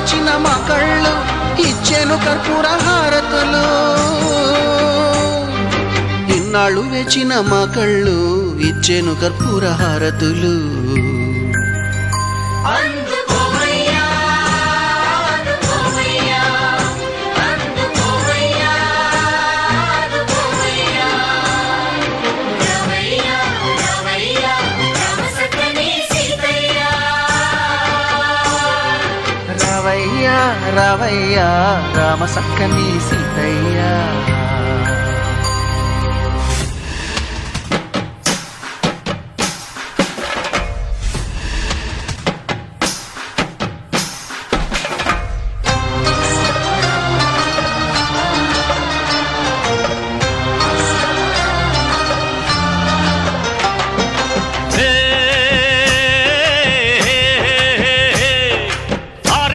వేచిన మా కళ్ళు ఇచ్చెను కర్పూర హారతులు ఇన్నాళ్ళు వేచిన మా కళ్ళు ఇచ్చెను కర్పూర హారతులు రావయ్యా రామ సక్కని సీతయ్య